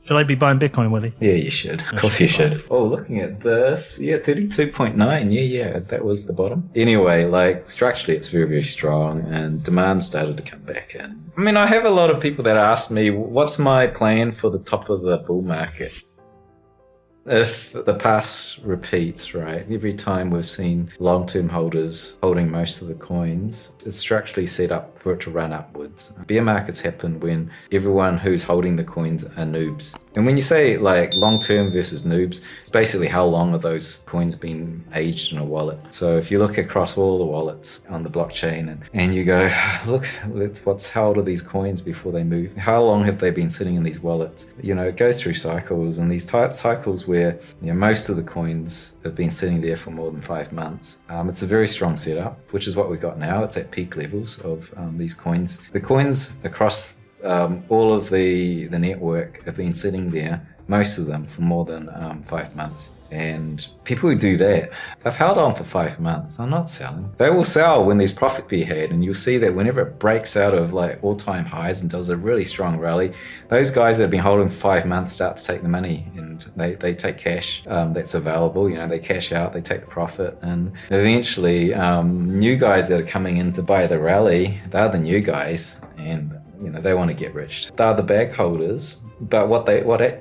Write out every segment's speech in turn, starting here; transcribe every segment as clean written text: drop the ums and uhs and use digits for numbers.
Should I be buying Bitcoin, Willy? Yeah, you should. Of course you should. Oh, looking at this, yeah, 32.9. Yeah, that was the bottom. Anyway, like structurally, it's very, very strong, and demand started to come back in. I mean, I have a lot of people that ask me, what's my plan for the top of the bull market? If the past repeats, right, every time we've seen long-term holders holding most of the coins, it's structurally set up for it to run upwards. Bear markets happen when everyone who's holding the coins are noobs. And when you say like long-term versus noobs, it's basically how long have those coins been aged in a wallet. So if you look across all the wallets on the blockchain and you go, look, how old are these coins before they move? How long have they been sitting in these wallets? You know, it goes through cycles, and these tight cycles where most of the coins have been sitting there for more than 5 months. It's a very strong setup, which is what we've got now. It's at peak levels of these coins. The coins across all of the network have been sitting there, most of them, for more than 5 months. And people who do that, they've held on for 5 months. They're not selling. They will sell when there's profit be had, and you'll see that whenever it breaks out of like all-time highs and does a really strong rally, those guys that have been holding for 5 months start to take the money, and they take cash that's available. They cash out, they take the profit, and eventually new guys that are coming in to buy the rally, they're the new guys, and they want to get rich. They're the bag holders. But what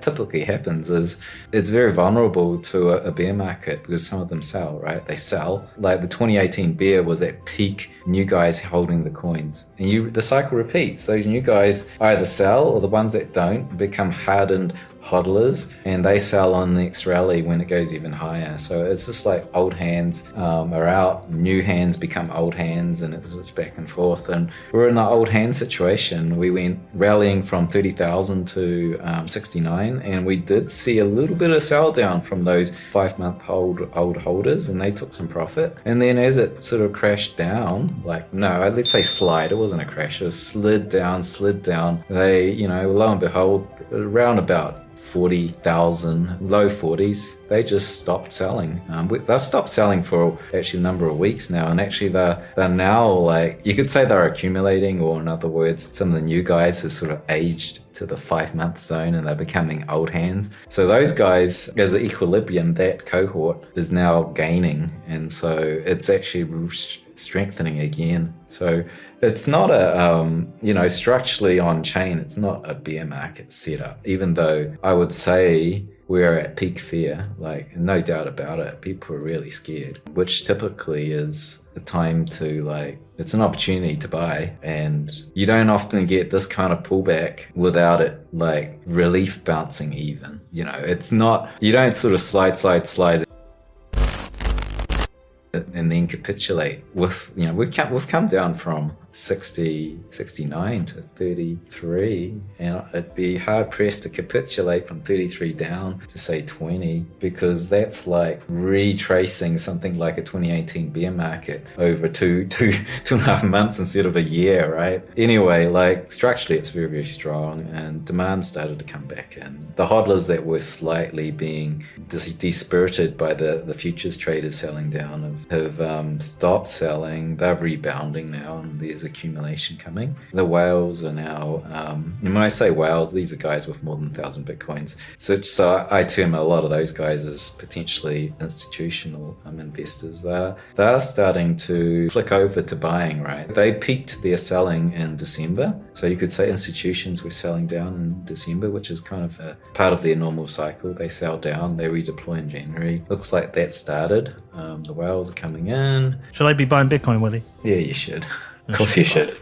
typically happens is it's very vulnerable to a bear market because some of them sell, right? They sell. Like the 2018 bear was at peak new guys holding the coins. And the cycle repeats. Those new guys either sell, or the ones that don't become hardened hodlers, and they sell on the next rally when it goes even higher. So it's just like old hands are out, new hands become old hands, and it's back and forth. And we're in an old hand situation. We went rallying from 30,000 to 69, and we did see a little bit of sell down from those 5-month old holders, and they took some profit. And then as it sort of crashed down, let's say slide, it wasn't a crash, it was slid down, they, lo and behold, around about 40,000, low 40s, they just stopped selling. They've stopped selling for actually a number of weeks now, and actually they're now, like, you could say they're accumulating, or in other words, some of the new guys have sort of aged to the 5-month zone and they're becoming old hands. So those guys, as an equilibrium, that cohort is now gaining, and so it's actually strengthening again. So it's not a, structurally on chain, it's not a bear market setup, even though I would say we're at peak fear, like no doubt about it. People are really scared, which typically is a time to it's an opportunity to buy, and you don't often get this kind of pullback without it relief bouncing even. It's not, you don't sort of slide and then capitulate with, we've come down from 69 to 33, and it'd be hard pressed to capitulate from 33 down to say 20, because that's like retracing something like a 2018 bear market over two and a half months instead of a year, right? Anyway, structurally it's very, very strong, and demand started to come back in. The hodlers that were slightly being dispirited by the futures traders selling down have stopped selling. They're rebounding now, and there's accumulation coming. The whales are now, and when I say whales, these are guys with more than 1,000 bitcoins. So I term a lot of those guys as potentially institutional investors. They're starting to flick over to buying, right? They peaked their selling in December. So you could say institutions were selling down in December, which is kind of a part of their normal cycle. They sell down, they redeploy in January. Looks like that started. The whales are coming in. Should I be buying Bitcoin, Willy? Yeah, you should. Of course you should.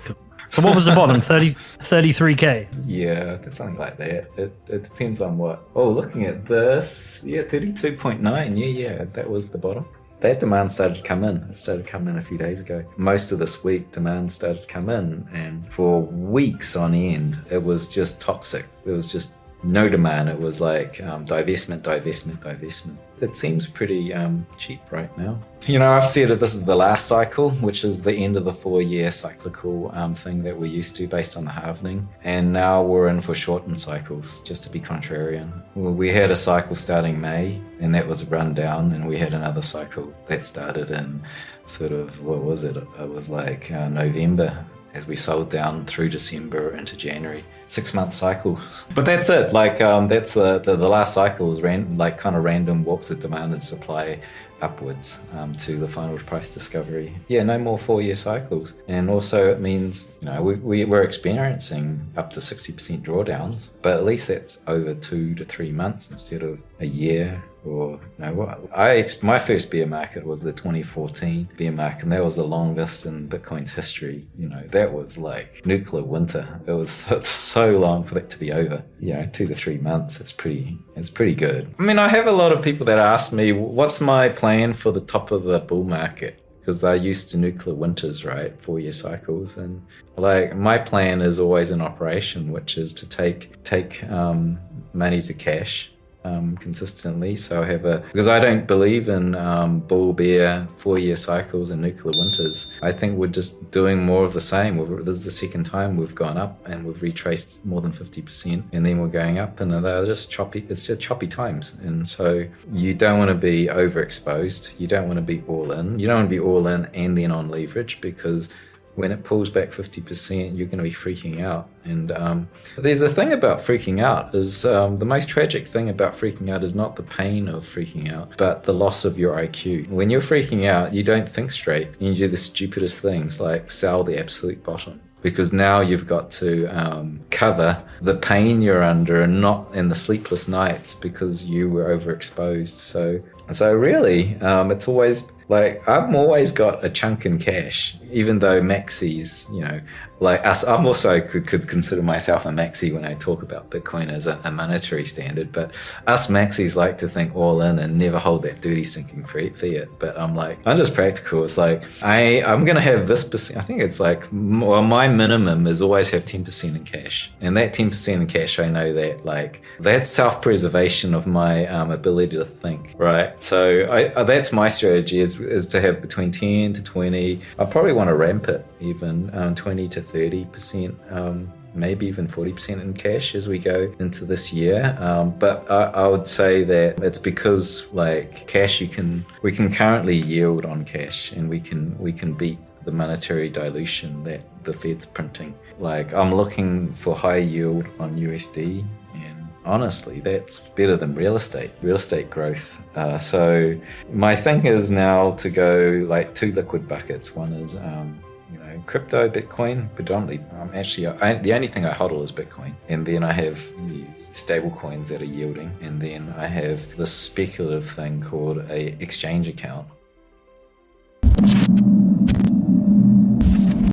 So what was the bottom? 33K? Yeah, something like that. It depends on what. Oh, looking at this, yeah, 32.9. Yeah, that was the bottom. That demand started to come in. It started to come in a few days ago. Most of this week, demand started to come in, and for weeks on end, it was just toxic. It was just no demand. It was like divestment. It seems pretty cheap right now. I've said that this is the last cycle, which is the end of the 4-year cyclical thing that we're used to based on the halvening. And now we're in for shortened cycles, just to be contrarian. We had a cycle starting May, and that was run down, and we had another cycle that started in sort of, what was it? It was like November, as we sold down through December into January. 6-month cycles. But that's it. Like that's the last cycle is kind of random walks of demand and supply upwards to the final price discovery. Yeah, no more 4-year cycles. And also it means, we're experiencing up to 60% drawdowns, but at least that's over 2 to 3 months instead of a year. Or my first bear market was the 2014 bear market, and that was the longest in Bitcoin's history. That was like nuclear winter. It was so long for that to be over. 2 to 3 months. It's pretty good. I mean, I have a lot of people that ask me, what's my plan for the top of the bull market? Because they're used to nuclear winters, right? 4-year cycles. And like my plan is always in operation, which is to take money to cash consistently. So I have because I don't believe in bull bear 4-year cycles and nuclear winters. I think we're just doing more of the same. This is the second time we've gone up and we've retraced more than 50%, and then we're going up, and they're just choppy. It's just choppy times. And so you don't want to be overexposed. You don't want to be all in. You don't want to be all in and then on leverage, because when it pulls back 50%, you're going to be freaking out. And there's a thing about freaking out is the most tragic thing about freaking out is not the pain of freaking out, but the loss of your IQ. When you're freaking out, you don't think straight. You do the stupidest things like sell the absolute bottom, because now you've got to cover the pain you're under and the sleepless nights because you were overexposed. So really, it's always like I've always got a chunk in cash, even though maxis, like us, I'm also could consider myself a maxi when I talk about Bitcoin as a monetary standard, but us maxis like to think all in and never hold that dirty sinking fiat. But I'm just practical. It's like I'm going to have this percent. I think it's like, well, my minimum is always have 10% in cash, and that 10% in cash, I know that that's self-preservation of my ability to think, right? So that's my strategy is to have between 10 to 20. I probably want to ramp it even 20 to 30%, maybe even 40% in cash as we go into this year. But I would say that it's because cash, we can currently yield on cash, and we can beat the monetary dilution that the Fed's printing. I'm looking for high yield on USD, and honestly, that's better than real estate growth. So my thing is now to go 2 liquid buckets. One is crypto, Bitcoin, predominantly. The only thing I hodl is Bitcoin, and then I have stable coins that are yielding, and then I have this speculative thing called a exchange account,